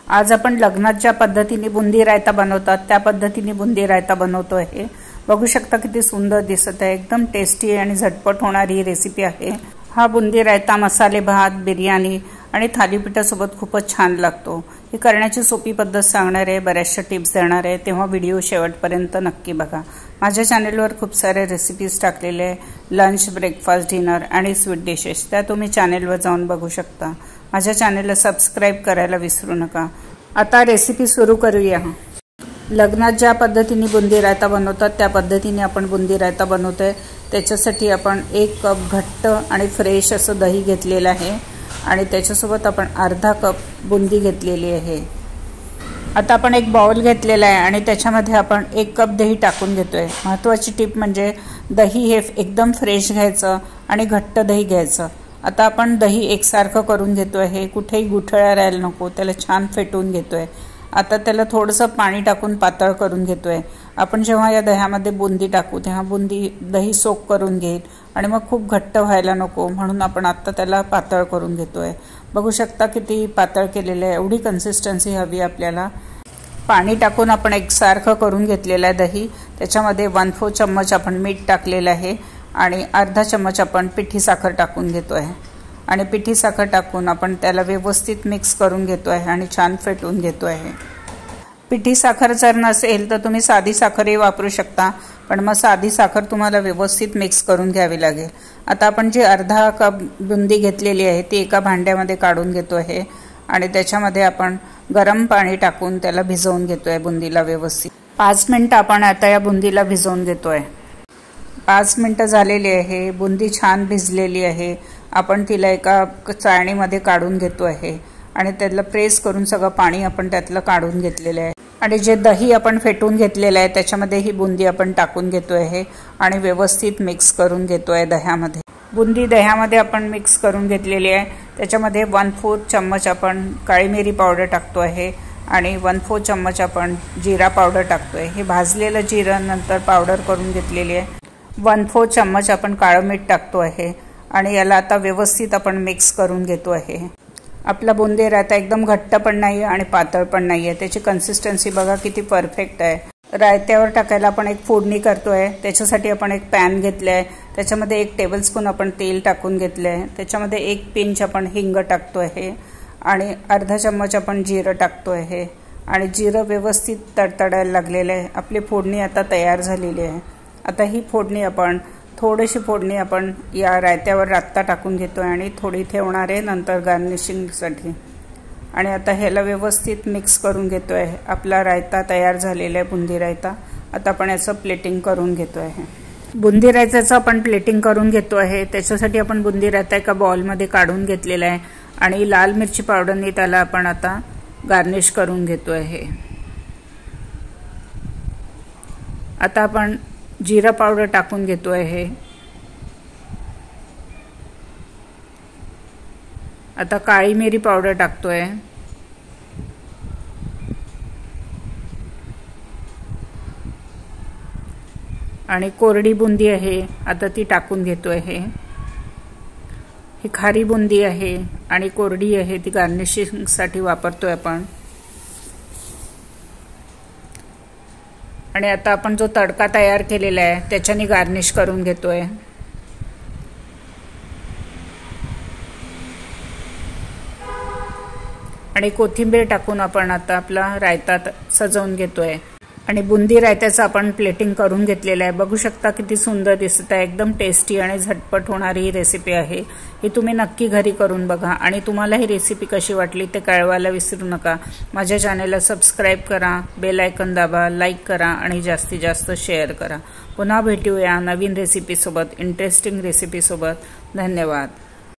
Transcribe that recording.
आज आपण लग्नात ज्या पद्धतीने बुंदी रायता बनवतात त्या पद्धतीने बुंदी रायता बनवतो आहे। बघू शकता किती सुंदर दिसत आहे। एकदम टेस्टी आणि झटपट होणारी रेसिपी आहे। हा बुंदी रायता मसाले भात, बिर्याणी आणि थालीपीठासोबत खूपच छान लागतो। ही करण्याची सोपी पद्धत सांगणार आहे, बऱ्याचशा टिप्स देणार आहे, तेव्हा व्हिडिओ शेवटपर्यंत नक्की बघा। माझ्या चॅनलवर खूप सारे रेसिपीज टाकलेले आहे, लंच, ब्रेकफास्ट, डिनर आणि स्वीट डिशेस, त्या तुम्ही चॅनलवर जाऊन बघू शकता। माझ्या चॅनलला सबस्क्राइब करायला विसरू नका। आता रेसिपी सुरू करूया। लग्नात ज्या पद्धतीने बुंदी रायता बनवतात त्या पद्धतीने आपण बुंदी रायता बनवतोय। त्याच्यासाठी आपण 1 कप घट्ट आणि फ्रेश असं दही घेतलेलं आहे आणि त्याच्यासोबत आपण अर्धा कप बुंदी घेतलेली आहे। आता आपण एक बाउल घेतलेला आहे आणि त्याच्यामध्ये आपण 1 कप दही टाकून घेतोय। महत्त्वाची टिप म्हणजे दही हे एकदम फ्रेश घ्यायचं आणि घट्ट दही घ्यायचं। आता आपण दही एकसारखं करून घेतोय आहे, कुठेही गुठळ्या राहायला नको, त्याला छान फेटून घेतोय। आता त्याला थोडंसं पाणी टाकून पातळ करून घेतोय। आपण जेव्हा या दह्यामध्ये बुंदी टाकू तेव्हा दही सोक करून घेईल आणि मग खूप घट्ट व्हायला नको, म्हणून आपण आता त्याला पातळ करून घेतोय। बघू शकता किती पातळ केलेलं आहे। एवढी कन्सिस्टन्सी हवी आपल्याला। पाणी टाकून आपण एकसारखं करून घेतलेलं आहे दही। त्याच्यामध्ये 1/4 चम्मच आपण मीठ टाकलेलं आहे आणि अर्धा चम्मच आपण पिठी साखर टाकून घेतोय आणि पिठी साखर टाकून आपण त्याला व्यवस्थित मिक्स करून घेतोय आणि छान फेटून घेतोय। पिठी साखर जर नसेल तर तुम्ही साधी साखरही वापरू शकता, पण मग साधी साखर तुम्हाला व्यवस्थित मिक्स करून घ्यावी लागेल। आता आपण जी अर्धा कप बुंदी घेतलेली आहे ती एका भांड्यामध्ये काढून घेतो आहे आणि त्याच्यामध्ये आपण गरम पाणी टाकून त्याला भिजवून घेतोय बुंदीला व्यवस्थित। 5 मिनिटं आपण आता या बुंदीला भिजवून घेतोय। 5 मिनिटं झालेली आहे, बुंदी छान भिजलेली आहे। आपण तिला एका चाळणीमध्ये काढून घेतो आहे आणि त्याला प्रेस करून सगळं पाणी आपण त्यातलं काढून घेतलेलं आहे आणि जे दही आपण फेटून घेतलेलं आहे त्याच्यामध्ये ही बुंदी आपण टाकून घेतो आहे आणि व्यवस्थित मिक्स करून घेतो आहे दह्यामध्ये। बुंदी दह्यामध्ये आपण मिक्स करून घेतलेली आहे। त्याच्यामध्ये 1/4 चम्मच आपण काळी मिरी पावडर टाकतो आहे आणि 1/4 चम्मच आपण जिरा पावडर टाकतो आहे। हे भाजलेलं जिरं नंतर पावडर करून घेतलेली आहे। 1/4 चम्मच आपण काळं मीठ टाकतो आहे आणि याला आता व्यवस्थित आपण मिक्स करून घेतो आहे। आपला बुंदी रायता एकदम घट्ट पण नाही आहे आणि पातळ पण नाही आहे, त्याची कन्सिस्टन्सी बघा किती परफेक्ट आहे। रायत्यावर टाकायला आपण एक फोडणी करतोय। त्याच्यासाठी आपण एक पॅन घेतलाय, त्याच्यामध्ये 1 टेबलस्पून आपण तेल टाकून घेतलंय। त्याच्यामध्ये 1 पिंच आपण हिंग टाकतो आहे आणि अर्धा चम्मच आपण जिरं टाकतो आहे आणि जिरं व्यवस्थित तडतडायला लागलेलं आहे। आपली फोडणी आता तयार झालेली आहे। आता ही फोडणी आपण थोडीशी फोडणी आपण या रायत्यावर आत्ता टाकून घेतोय आणि थोडी ठेवणार आहे नंतर गार्निशिंगसाठी। आणि आता ह्याला व्यवस्थित मिक्स करून घेतोय। आपला रायता तयार झालेला आहे, बुंदी रायता। आता आपण याचं प्लेटिंग करून घेतोय। बुंदी रायत्याचं आपण प्लेटिंग करून घेतो आहे। त्याच्यासाठी आपण बुंदी रायता एका बाउलमध्ये काढून घेतलेला आहे आणि लाल मिरची पावडरने त्याला आपण आता गार्निश करून घेतो आहे। आता आपण जिरा पावडर टाकून घेतो आहे। आता काळी मिरी पावडर टाकतोय आणि कोरडी बुंदी आहे आता ती टाकून घेतोय आहे। ही खारी बुंदी आहे आणि कोरडी आहे, ती गार्निशिंगसाठी वापरतोय आपण। आणि आता आपण जो तडका तयार केलेला आहे त्याच्याने गार्निश करून घेतोय। आणि कोथिंबीर टाकून आपण आता आपला रायता सजवून घेतोय आणि बुंदी रायत्याचं आपण प्लेटिंग करून घेतलेलं आहे। बघू शकता किती सुंदर दिसत आहे। एकदम टेस्टी आणि झटपट होणारी ही रेसिपी आहे। ही तुम्ही नक्की घरी करून बघा आणि तुम्हाला ही रेसिपी कशी वाटली ते कळवायला विसरू नका। माझ्या चॅनलला सबस्क्राइब करा, बेल आयकॉन दाबा, लाईक करा आणि जास्तीत जास्त शेअर करा। पुन्हा भेटूया नवीन रेसिपीसोबत, इंटरेस्टिंग रेसिपीसोबत। धन्यवाद।